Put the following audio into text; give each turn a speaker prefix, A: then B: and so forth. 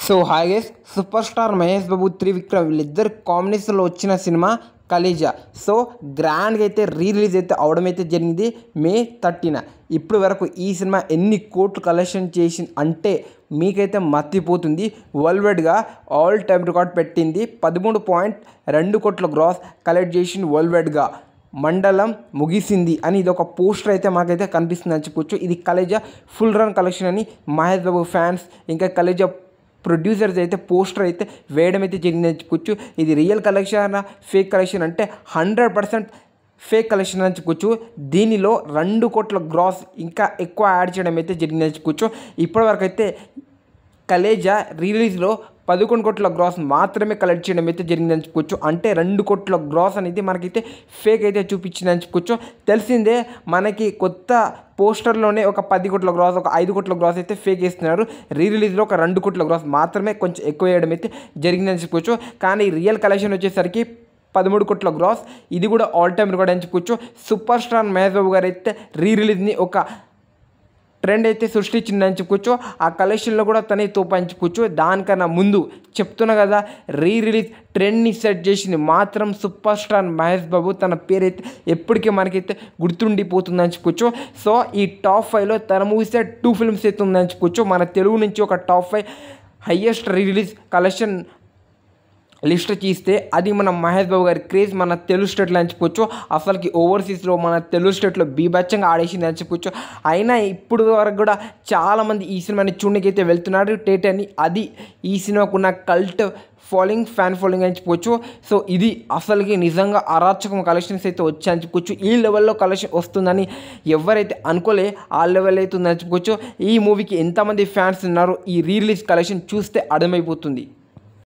A: So hi guys, superstar Mahesh Babu, Trivikram వీళ్ళిద్దరు కాంబినేషన్లో వచ్చిన సినిమా కలేజా. సో గ్రాండ్గా అయితే రిలీజ్ అయితే అవడం అయితే జరిగింది మే 30న. ఇప్పటి వరకు ఈ సినిమా ఎన్ని కోట్లు కలెక్షన్ చేసింది అంటే మీకైతే మర్చిపోతుంది. వరల్డ్ వైడ్గా ఆల్ టైమ్ రికార్డ్ పెట్టింది. 13.2 కోట్ల గ్రాస్ కలెక్ట్ చేసింది వరల్డ్ వైడ్గా. మండలం ముగిసింది అని ఇది ఒక పోస్టర్ అయితే మాకైతే కనిపిస్తుంది అని చెప్పొచ్చు. ఇది కలేజా ఫుల్ రన్ కలెక్షన్ అని మహేష్ బాబు ఫ్యాన్స్ ఇంకా కలేజా ప్రొడ్యూసర్స్ అయితే పోస్టర్ అయితే వేయడం అయితే జరిగిందని చెప్పుకోవచ్చు. ఇది రియల్ కలెక్షన్ ఫేక్ కలెక్షన్ అంటే 100% ఫేక్ కలెక్షన్ అని చెప్పుకోవచ్చు. దీనిలో 2 కోట్ల గ్రాస్ ఇంకా ఎక్కువ యాడ్ చేయడం అయితే జరిగిందని చెప్పుకోవచ్చు. ఇప్పటివరకు అయితే కలేజా రిలీజ్లో 11 కోట్ల గ్రాస్ మాత్రమే కలెక్ట్ చేయడం అయితే జరిగిందని చెప్పుకోవచ్చు. అంటే 2 కోట్ల గ్రాస్ అనేది మనకైతే ఫేక్ అయితే చూపించిందని చెప్పుకోవచ్చు. తెలిసిందే మనకి కొత్త పోస్టర్లోనే ఒక 10 కోట్ల గ్రాస్, ఒక 5 కోట్ల గ్రాస్ అయితే ఫేక్ వేస్తున్నారు. రిలీజ్లో ఒక 2 కోట్ల గ్రాస్ మాత్రమే కొంచెం ఎక్కువ వేయడం అయితే జరిగిందని చెప్పుకోవచ్చు. కానీ రియల్ కలెక్షన్ వచ్చేసరికి 13 కోట్ల గ్రాస్. ఇది కూడా ఆల్ టైమ్ రికార్డ్ అని చెప్పుకోవచ్చు. సూపర్ స్టార్ మహేష్ బాబు గారు అయితే రిలీజ్ని ఒక ట్రెండ్ అయితే సృష్టించిందని చెప్పుకోవచ్చు. ఆ కలెక్షన్లో కూడా తనే తోపని చెప్పుకోవచ్చు. దానికన్నా ముందు చెప్తున్నా కదా, రిలీజ్ ట్రెండ్ని సెట్ చేసింది మాత్రం సూపర్ స్టార్ మహేష్ బాబు. తన పేరైతే ఎప్పటికీ మనకైతే గుర్తుండిపోతుందని చెప్పుకోవచ్చు. సో ఈ టాప్ 5లో తన మూవీసే 2 ఫిల్మ్స్ అయితే ఉందని చెప్పుకోవచ్చు. మన తెలుగు నుంచి ఒక top 5 highest release collection list తీస్తే అది మన మహేష్ బాబు గారి క్రేజ్ మన తెలుగు స్టేట్లో అని చెప్పుకోవచ్చు. అసలుకి ఓవర్సీస్లో మన తెలుగు స్టేట్లో బీభత్సంగా ఆడేసింది అని చెప్పుకోవచ్చు. అయినా ఇప్పుడు వరకు కూడా చాలామంది ఈ సినిమాని చూడడానికి వెళ్తున్నారు థియేటర్ని. అది ఈ సినిమాకున్న కల్ట్ ఫాలోయింగ్, ఫ్యాన్ ఫాలోయింగ్ అని చెప్పుకోవచ్చు. సో ఇది అసలుకి నిజంగా అరాచకం కలెక్షన్స్ అయితే వచ్చాయని చెప్పుకోవచ్చు. ఈ లెవెల్లో కలెక్షన్ వస్తుందని ఎవరైతే అనుకోలే ఆ లెవెల్ అయితే ఉందని చెప్పుకోవచ్చు. ఈ మూవీకి ఎంతమంది ఫ్యాన్స్ ఉన్నారో ఈ రిలీజ్ కలెక్షన్ చూస్తే అర్థమైపోతుంది.